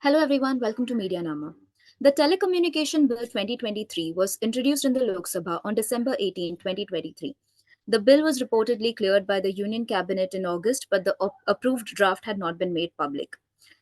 Hello everyone, welcome to MediaNama. The Telecommunication Bill 2023 was introduced in the Lok Sabha on December 18, 2023. The bill was reportedly cleared by the Union Cabinet in August, but the approved draft had not been made public.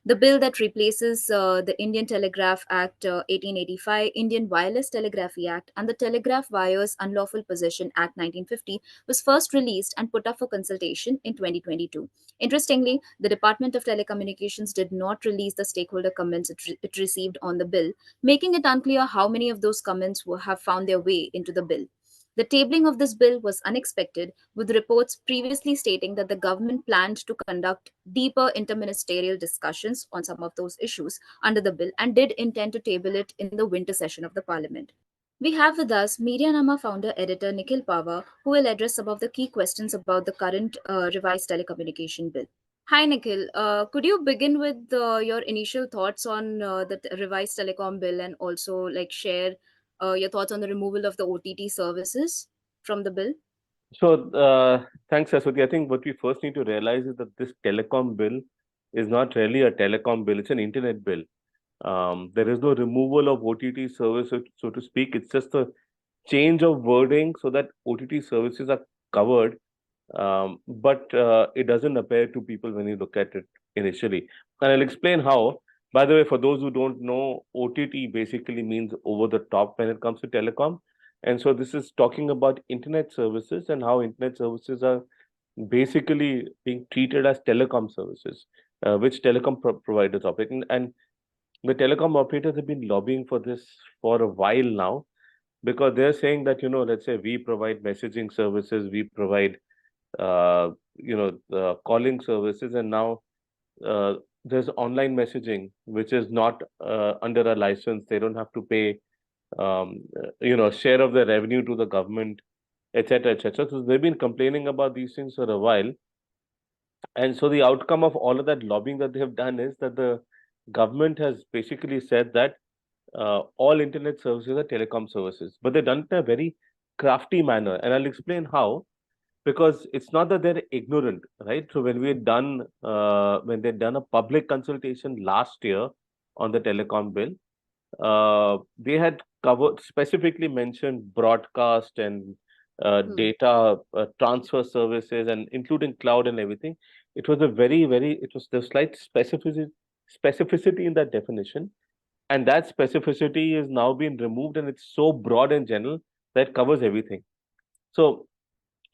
The bill that replaces the Indian Telegraph Act 1885, Indian Wireless Telegraphy Act, and the Telegraph Wires Unlawful Possession Act 1950 was first released and put up for consultation in 2022. Interestingly, the Department of Telecommunications did not release the stakeholder comments it received on the bill, making it unclear how many of those comments have found their way into the bill. The tabling of this bill was unexpected, with reports previously stating that the government planned to conduct deeper interministerial discussions on some of those issues under the bill and did intend to table it in the winter session of the parliament. We have with us MediaNama Founder-Editor Nikhil Pahwa, who will address some of the key questions about the current revised telecommunication bill. Hi, Nikhil. Could you begin with your initial thoughts on the revised telecom bill and also share your thoughts on the removal of the OTT services from the bill? So, thanks, Aswati. I think what we first need to realize is that this telecom bill is not really a telecom bill, it's an internet bill. There is no removal of OTT service, so to speak. It's just a change of wording so that OTT services are covered, but it doesn't appear to people when you look at it initially. And I'll explain how. By the way, for those who don't know, OTT basically means over the top when it comes to telecom. And so this is talking about internet services and how internet services are basically being treated as telecom services, which telecom providers operate. And the telecom operators have been lobbying for this for a while now, because they're saying that, let's say we provide messaging services, we provide, calling services, and now there's online messaging, which is not under a license. They don't have to pay, share of the revenue to the government, etc., etc. So they've been complaining about these things for a while. And so the outcome of all of that lobbying that they have done is that the government has basically said that all internet services are telecom services, but they've done it in a very crafty manner. And I'll explain how, because it's not that they're ignorant, right? So when when they'd done a public consultation last year on the telecom bill, they had covered, specifically mentioned broadcast and data transfer services, and including cloud and everything. It was it was the slight specificity in that definition, and that specificity is now being removed, and it's so broad and general that it covers everything. So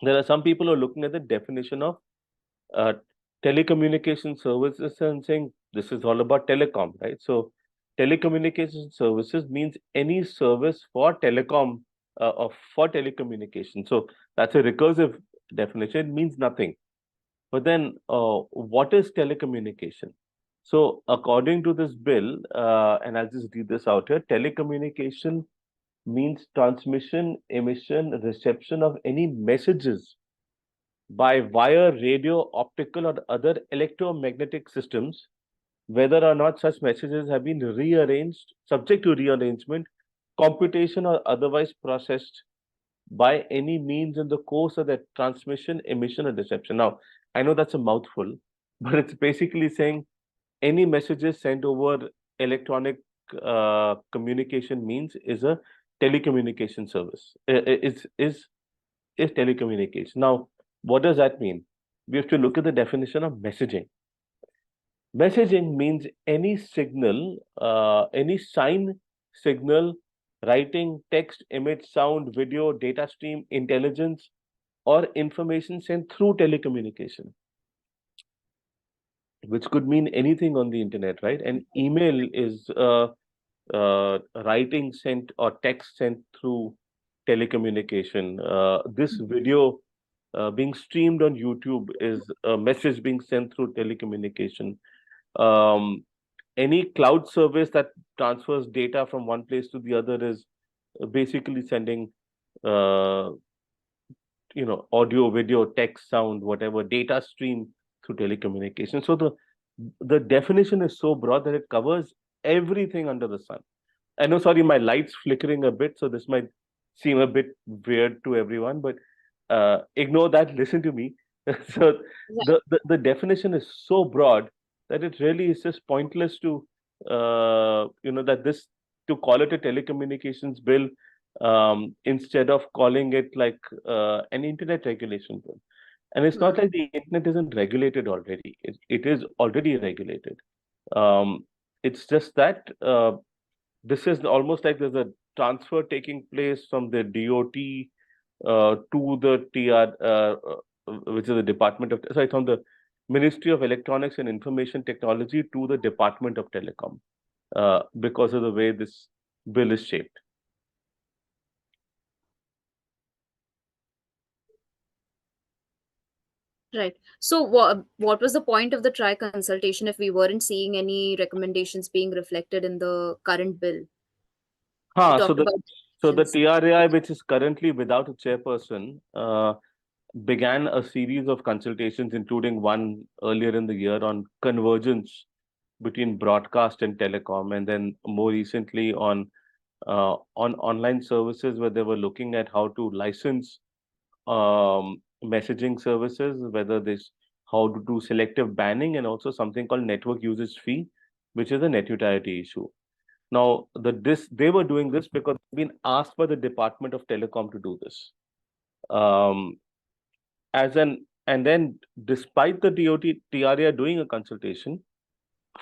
there are some people who are looking at the definition of uh, telecommunication services and saying this is all about telecom, right? So telecommunication services means any service for telecom or for telecommunication. So that's a recursive definition. It means nothing. But then, what is telecommunication? So, according to this bill, and I'll just read this out here, telecommunication means transmission, emission, reception of any messages by wire, radio, optical, or other electromagnetic systems, whether or not such messages have been rearranged, subject to rearrangement, computation, or otherwise processed by any means in the course of the transmission, emission, or reception. Now, I know that's a mouthful, but it's basically saying any messages sent over electronic communication means is a telecommunication service. Is telecommunication. Now, what does that mean? We have to look at the definition of messaging. Messaging means any signal, any sign, signal, writing, text, image, sound, video, data stream, intelligence, or information sent through telecommunication, which could mean anything on the internet, right? And email is writing sent or text sent through telecommunication. This video being streamed on YouTube is a message being sent through telecommunication. Any cloud service that transfers data from one place to the other is basically sending, audio, video, text, sound, whatever data stream through telecommunication. So the definition is so broad that it covers everything under the sun. I know, sorry, my light's flickering a bit, so this might seem a bit weird to everyone, but ignore that. Listen to me. So the definition is so broad that it really is just pointless to that this, to call it a telecommunications bill, instead of calling it like an internet regulation bill. And it's not like the internet isn't regulated already. It is already regulated. Um, it's just that this is almost like there's a transfer taking place from the DOT to the TR, which is the Department of, sorry, from the Ministry of Electronics and Information Technology to the Department of Telecom, because of the way this bill is shaped. Right. So what was the point of the try consultation if we weren't seeing any recommendations being reflected in the current bill? You Ha, talked about so the decisions. TRAI, which is currently without a chairperson, began a series of consultations, including one earlier in the year on convergence between broadcast and telecom, and then more recently on online services, where they were looking at how to license messaging services, whether this, how to do selective banning, and also something called network usage fee, which is a net neutrality issue. Now, they were doing this because they've been asked by the Department of Telecom to do this. Um, and then despite the TRA doing a consultation,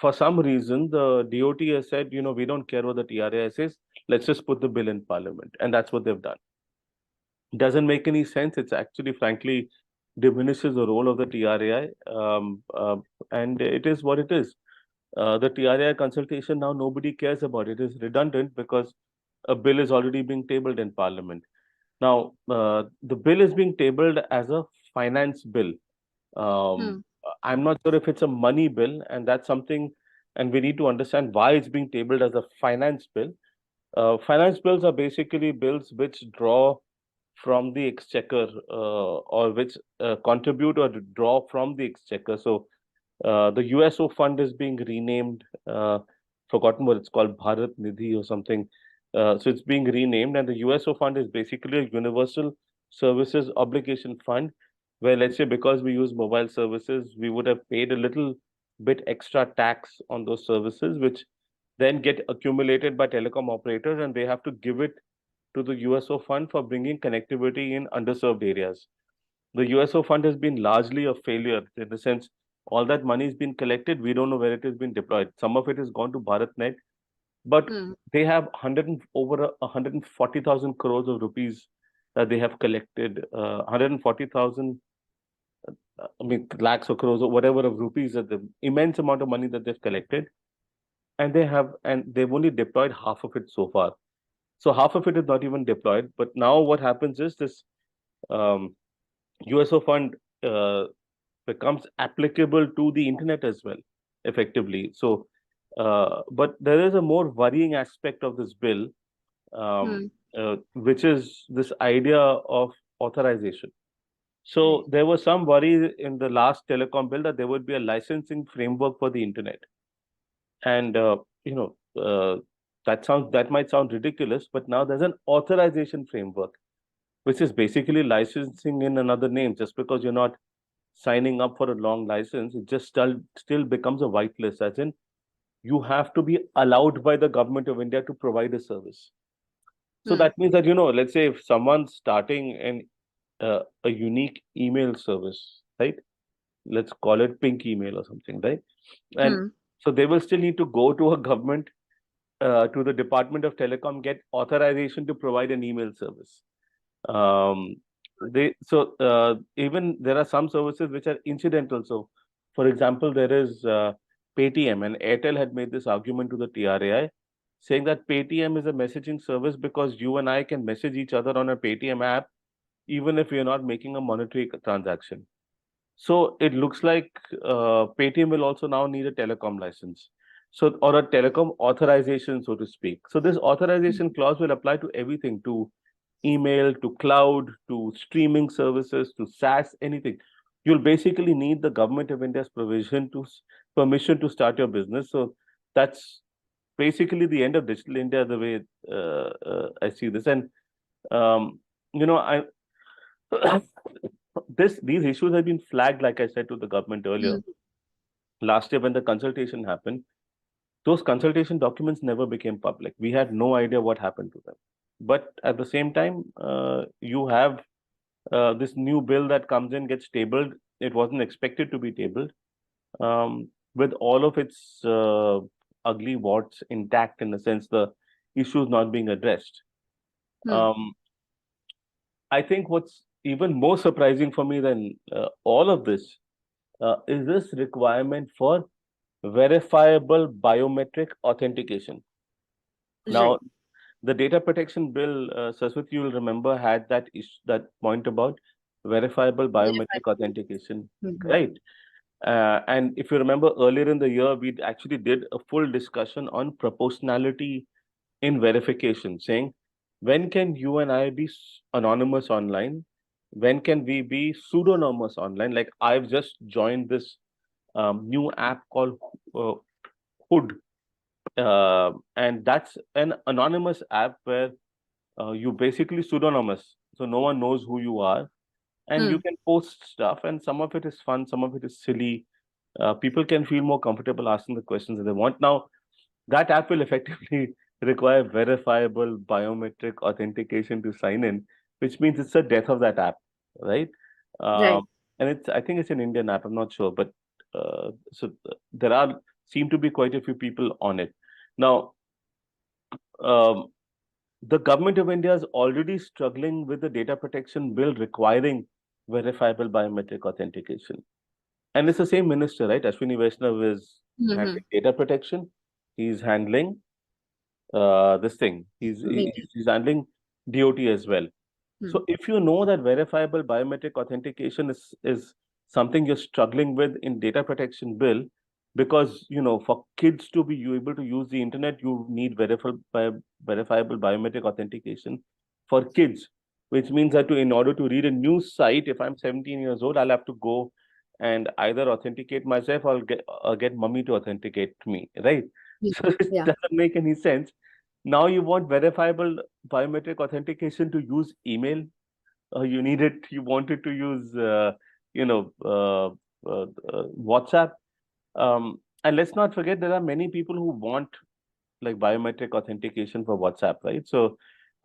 for some reason the DOT has said, we don't care what the TRA says, let's just put the bill in Parliament, and that's what they've done. Doesn't make any sense. It's actually, frankly, diminishes the role of the TRAI, and it is what it is. The TRAI consultation now nobody cares about. It is redundant because a bill is already being tabled in Parliament. Now, the bill is being tabled as a finance bill. Um, I'm not sure if it's a money bill, and that's something, and we need to understand why it's being tabled as a finance bill. Finance bills are basically bills which draw from the exchequer, or which contribute or draw from the exchequer. So the USO fund is being renamed, forgotten what it's called, Bharat Nidhi or something. So it's being renamed, and the USO fund is basically a universal services obligation fund, where, let's say, because we use mobile services, we would have paid a little bit extra tax on those services, which then get accumulated by telecom operators, and they have to give it to the USO fund for bringing connectivity in underserved areas. The USO fund has been largely a failure, in the sense all that money has been collected. We don't know where it has been deployed. Some of it has gone to BharatNet, but they have over 140,000 crores of rupees that they have collected. 140,000, I mean, lakhs or crores or whatever of rupees, that the immense amount of money that they've collected, and they've only deployed half of it so far. So half of it is not even deployed. But now what happens is this um, USO fund becomes applicable to the internet as well, effectively. So, but there is a more worrying aspect of this bill, which is this idea of authorization. So there was some worry in the last telecom bill that there would be a licensing framework for the internet, and that might sound ridiculous, but now there's an authorization framework, which is basically licensing in another name. Just because you're not signing up for a long license, it just still becomes a whitelist, as in you have to be allowed by the government of India to provide a service. So that means that, let's say if someone's starting a unique email service, right? Let's call it Pink Email or something, right? And so they will still need to go to a government, to the Department of Telecom, get authorization to provide an email service. Even there are some services which are incidental. So, for example, there is Paytm, and Airtel had made this argument to the TRAI, saying that Paytm is a messaging service because you and I can message each other on a Paytm app, even if we are not making a monetary transaction. So it looks like Paytm will also now need a telecom license. So, or a telecom authorization, so to speak. So this authorization clause will apply to everything, to email, to cloud, to streaming services, to SaaS, anything. You'll basically need the government of India's permission to start your business. So that's basically the end of digital India, the way I see this. And I these issues have been flagged, like I said, to the government earlier. Last year when the consultation happened, those consultation documents never became public. We had no idea what happened to them. But at the same time, you have this new bill that comes in, gets tabled. It wasn't expected to be tabled, with all of its ugly warts intact, in the sense the issues not being addressed. Um, I think what's even more surprising for me than all of this is this requirement for verifiable biometric authentication. Now, Right. the data protection bill, Saraswati, you will remember, had that point about verifiable biometric Verified. authentication, Mhm. right? And if you remember, earlier in the year, we actually did a full discussion on proportionality in verification, saying when can you and I be anonymous online? When can we be pseudonymous online? Like, I've just joined this new app called uh, Hood, and that's an anonymous app where you basically pseudonymous, so no one knows who you are, and you Hmm. can post stuff, and some of it is fun, some of it is silly. People can feel more comfortable asking the questions that they want. Now, that app will effectively require verifiable biometric authentication to sign in, which means it's the death of that app, right? Um, Right. and I think it's an Indian app, I'm not sure, but there seem to be quite a few people on it. Now, um, the government of India is already struggling with the data protection bill requiring verifiable biometric authentication. And it's the same minister, right? Ashwini Vaishnav is Hmm. handling data protection. He's handling this thing. Maybe. He's handling DOT as well. Hmm. So if you know that verifiable biometric authentication is something you're struggling with in data protection bill, because for kids to be able to use the internet, you need verifiable biometric authentication for kids, which means that in order to read a news site, if I'm 17 years old, I'll have to go and either authenticate myself or get mummy to authenticate me, right? Hmm. So it Yeah. doesn't make any sense. Now you want verifiable biometric authentication to use email. You wanted to use WhatsApp. And let's not forget, there are many people who want like biometric authentication for WhatsApp, right? So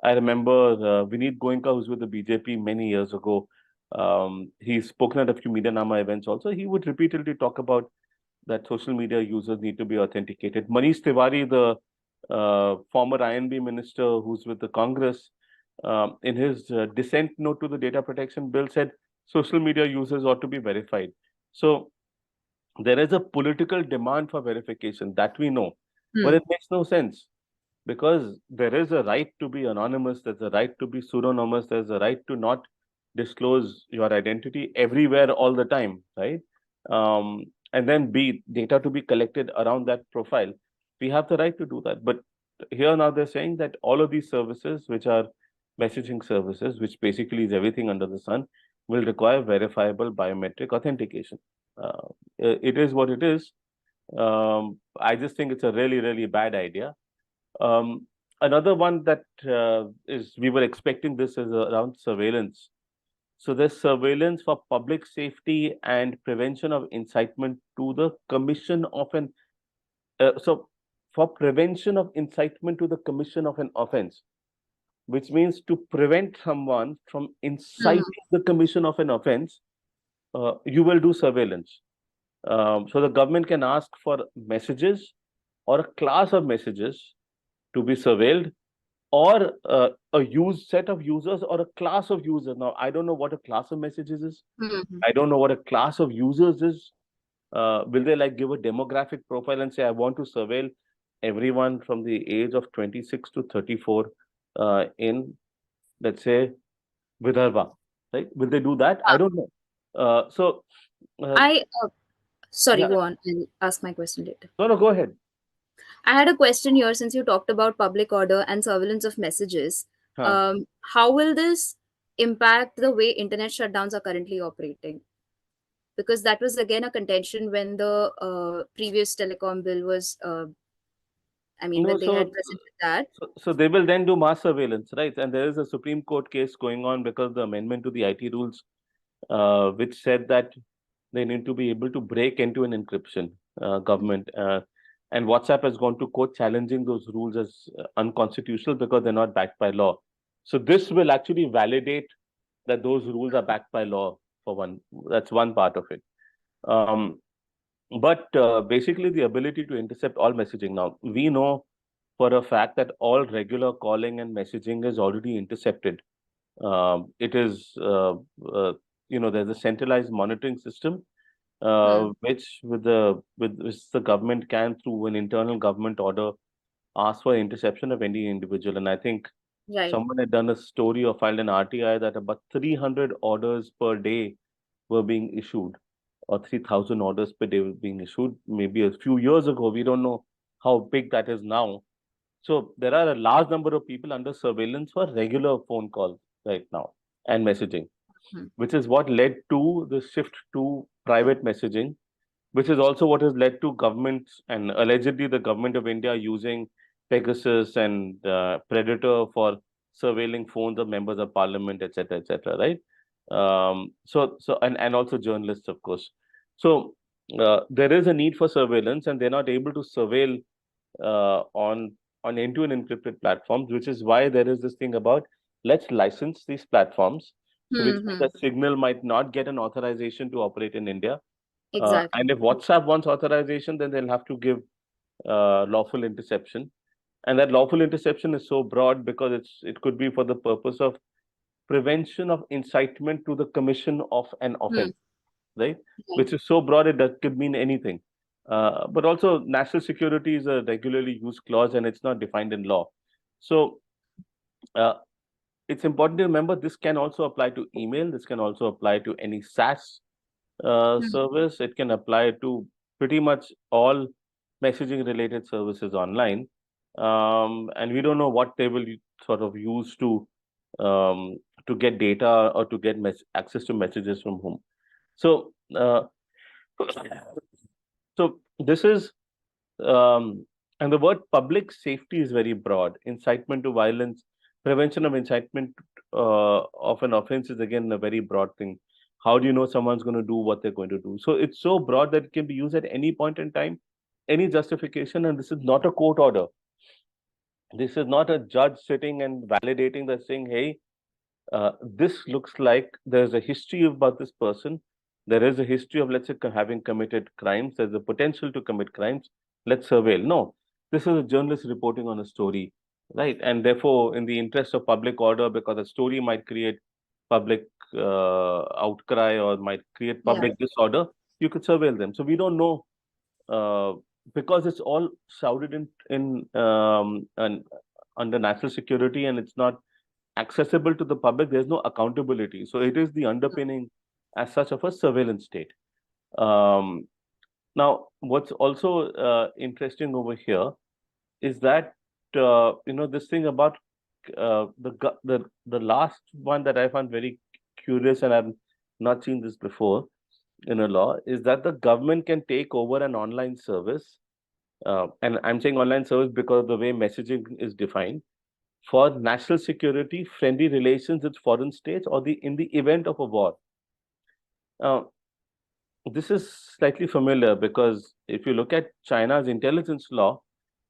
I remember Vineet Goenka, who's with the BJP many years ago. He's spoken at a few MediaNama events also. He would repeatedly talk about that social media users need to be authenticated. Manish Tiwari, the former INB minister who's with the Congress, in his dissent note to the data protection bill, said social media users ought to be verified. So there is a political demand for verification, that we know, but Hmm. it makes no sense, because there is a right to be anonymous, there's a right to be pseudonymous, there's a right to not disclose your identity everywhere all the time, right? And then be data to be collected around that profile. We have the right to do that. But here now they're saying that all of these services, which are messaging services, which basically is everything under the sun, will require verifiable biometric authentication. It is what it is. I just think it's a really, really bad idea. Another one that is we were expecting this is around surveillance. So there's surveillance for public safety and prevention of incitement to the commission of an so for prevention of incitement to the commission of an offense, which means to prevent someone from Hmm. inciting the commission of an offense, you will do surveillance. So the government can ask for messages or a class of messages to be surveilled, or a set of users or a class of users. Now, I don't know what a class of messages is. Hmm. I don't know what a class of users is. Will they like give a demographic profile and say, I want to surveil everyone from the age of 26 to 34 in, let's say, Vidarbha, right? Will they do that? I don't know. So, uh, I Sorry, yeah, go on. I'll ask my question later. no, no, go ahead. I had a question here since you talked about public order and surveillance of messages. Huh. How will this impact the way internet shutdowns are currently operating? Because that was again a contention when the previous telecom bill was, No, when they had presented that. so they will then do mass surveillance, right? And there is a Supreme Court case going on because the amendment to the IT rules, which said that they need to be able to break into an encryption, government. and WhatsApp has gone to court challenging those rules as unconstitutional because they're not backed by law. So this will actually validate that those rules are backed by law for one. That's one part of it. But basically, the ability to intercept all messaging. Now, we know for a fact that all regular calling and messaging is already intercepted. It is, there's a centralized monitoring system, which which the government can, through an internal government order, ask for interception of any individual. And I think Right. someone had done a story or filed an RTI that about 300 orders per day were being issued, or 3,000 orders per day were being issued. Maybe a few years ago, we don't know how big that is now. So there are a large number of people under surveillance for regular phone calls right now and messaging, Hmm. which is what led to the shift to private messaging, which is also what has led to governments and allegedly the government of India using Pegasus and Predator for surveilling phones of members of parliament, etc., right? And also journalists, of course. So there is a need for surveillance, and they're not able to surveil on end-to-end encrypted platforms, which is why there is this thing about let's license these platforms. So which means that Signal might not get an authorization to operate in India. Exactly. And if WhatsApp wants authorization, then they'll have to give lawful interception. And that lawful interception is so broad because it could be for the purpose of prevention of incitement to the commission of an offense, right? Right. Which is so broad it could mean anything. But also, national security is a regularly used clause and it's not defined in law. So uh, it's important to remember this can also apply to email. This can also apply to any SaaS service. It can apply to pretty much all messaging related services online. And we don't know what they will sort of use to get data or to get access to messages from whom. So, so this is, and the word public safety is very broad. Incitement to violence, prevention of incitement of an offense is again a very broad thing. How do you know someone's going to do what they're going to do? So it's so broad that it can be used at any point in time, any justification, and this is not a court order. This is not a judge sitting and validating that, saying, hey, this looks like there's a history about this person. There is a history of, let's say, having committed crimes. There's a potential to commit crimes. Let's surveil. No, this is a journalist reporting on a story, right? And therefore, in the interest of public order, because a story might create public outcry or might create Yeah. public disorder, you could surveil them. So we don't know uh, because it's all shrouded in and under national security, and it's not accessible to the public. There's no accountability. So it is the underpinning as such of a surveillance state. Um, Now, what's also interesting over here is that this thing about the last one that I found very curious, and I've not seen this before in a law, is that the government can take over an online service. And I'm saying online service because the way messaging is defined for national security, friendly relations with foreign states, or in the event of a war. Now, this is slightly familiar because if you look at China's intelligence law,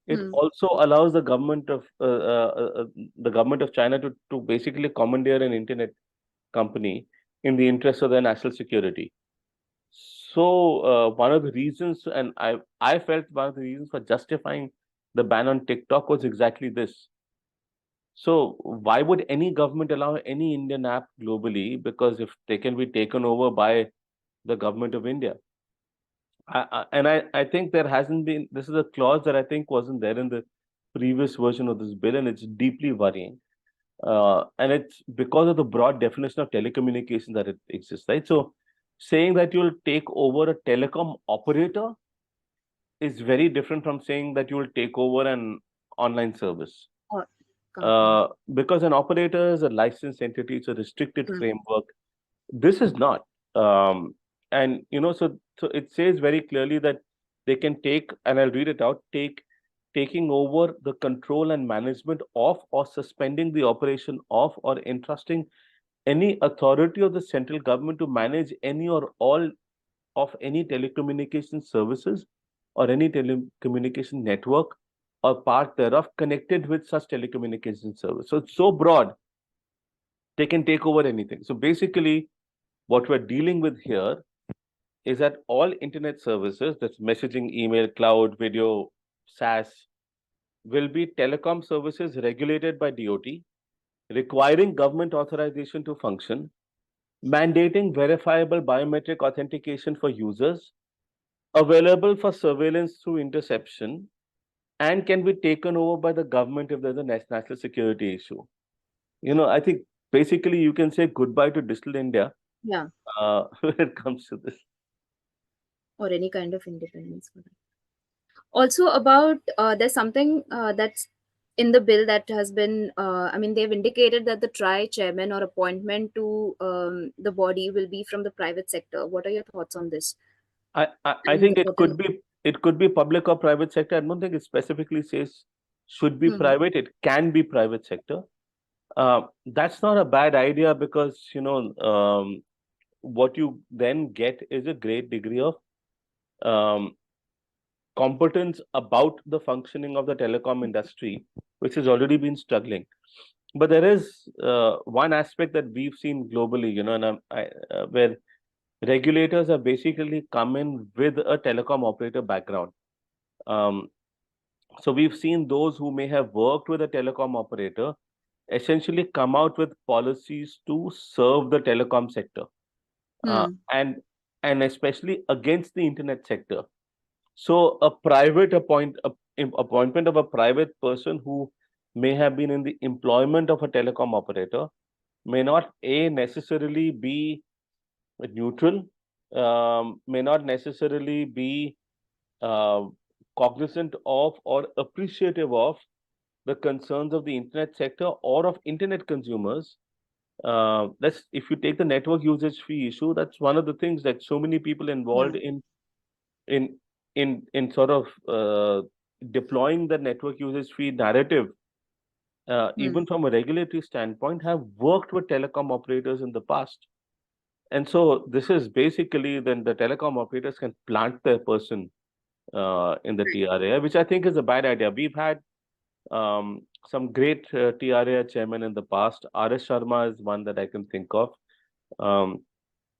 it also allows the government of China to basically commandeer an internet company in the interest of their national security. So one of the reasons, and I felt one of the reasons for justifying the ban on TikTok was exactly this. So why would any government allow any Indian app globally? Because if they can be taken over by the government of India. I think there hasn't been, this is a clause that I think wasn't there in the previous version of this bill, and it's deeply worrying. And it's because of the broad definition of telecommunication that it exists, right? So saying that you'll take over a telecom operator is very different from saying that you will take over an online service. Or company. Because an operator is a licensed entity, it's a restricted framework. This is not. And so it says very clearly that they can take, and I'll read it out, taking over the control and management of, or suspending the operation of, or entrusting any authority of the central government to manage any or all of any telecommunication services or any telecommunication network or part thereof connected with such telecommunication service. So it's so broad, they can take over anything. So basically, what we're dealing with here is that all internet services, that's messaging, email, cloud, video, SaaS, will be telecom services regulated by DOT, requiring government authorization to function, mandating verifiable biometric authentication for users, available for surveillance through interception, and can be taken over by the government if there's a national security issue. I think basically you can say goodbye to digital India Yeah, when it comes to this. or any kind of independence for that. Also, about there's something that's in the bill that has been, I mean, they've indicated that the TRI chairman or appointment to the body will be from the private sector. What are your thoughts on this? I And think it could be public or private sector. I don't think it specifically says should be private. It can be private sector. That's not a bad idea because what you then get is a great degree of um, competence about the functioning of the telecom industry, which has already been struggling. But there is one aspect that we've seen globally, where regulators have basically come in with a telecom operator background. Um, so we've seen those who may have worked with a telecom operator essentially come out with policies to serve the telecom sector, uh, Hmm. and and especially against the internet sector. So a private appointment of a private person who may have been in the employment of a telecom operator may not necessarily be neutral, may not necessarily be uh, cognizant of or appreciative of the concerns of the internet sector or of internet consumers. That's if you take the network usage fee issue, that's one of the things that so many people involved Yeah. in in sort of deploying the network usage fee narrative, Hmm. even from a regulatory standpoint, have worked with telecom operators in the past. And so this is basically then the telecom operators can plant their person in the TRA, which I think is a bad idea. We've had some great TRA chairmen in the past. R.S. Sharma is one that I can think of, um,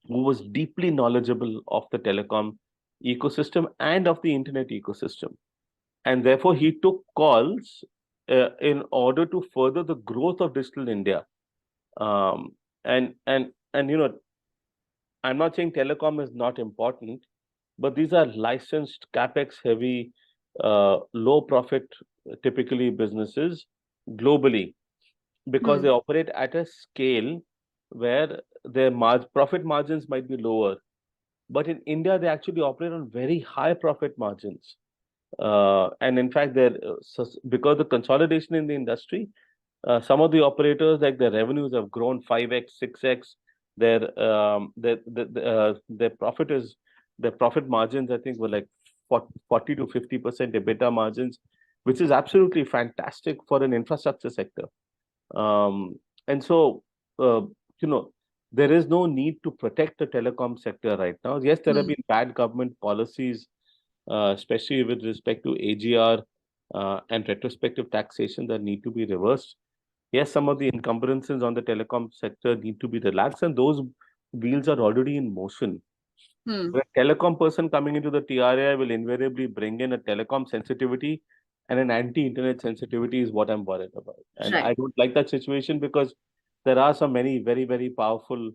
who was deeply knowledgeable of the telecom ecosystem and of the internet ecosystem. And therefore, he took calls in order to further the growth of digital India. Um, and I'm not saying telecom is not important, but these are licensed capex heavy, low profit, typically businesses globally because Hmm. they operate at a scale where their profit margins might be lower. But in India, they actually operate on very high profit margins. And in fact, because the consolidation in the industry, some of the operators, like their revenues have grown 5x, 6x. Their their profit margins, I think, were like 40 to 50% EBITDA margins, which is absolutely fantastic for an infrastructure sector. Um, and so, uh, you know, there is no need to protect the telecom sector right now. Yes, there have Hmm. been bad government policies, especially with respect to AGR and retrospective taxation that need to be reversed. Yes, some of the encumbrances on the telecom sector need to be relaxed, and those wheels are already in motion. Hmm. A telecom person coming into the TRI will invariably bring in a telecom sensitivity and an anti-internet sensitivity is what I'm worried about. And I Right. don't like that situation because there are some many very, very powerful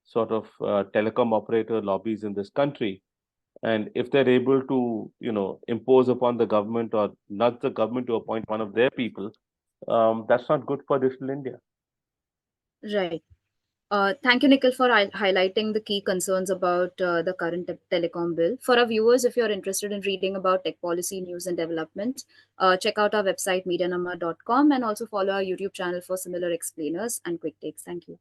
sort of telecom operator lobbies in this country. And if they're able to, impose upon the government or nudge the government to appoint one of their people, that's not good for digital India. Right. Thank you, Nikhil, for highlighting the key concerns about the current telecom bill. For our viewers, if you're interested in reading about tech policy news and development, check out our website, medianama.com, and also follow our YouTube channel for similar explainers and quick takes. Thank you.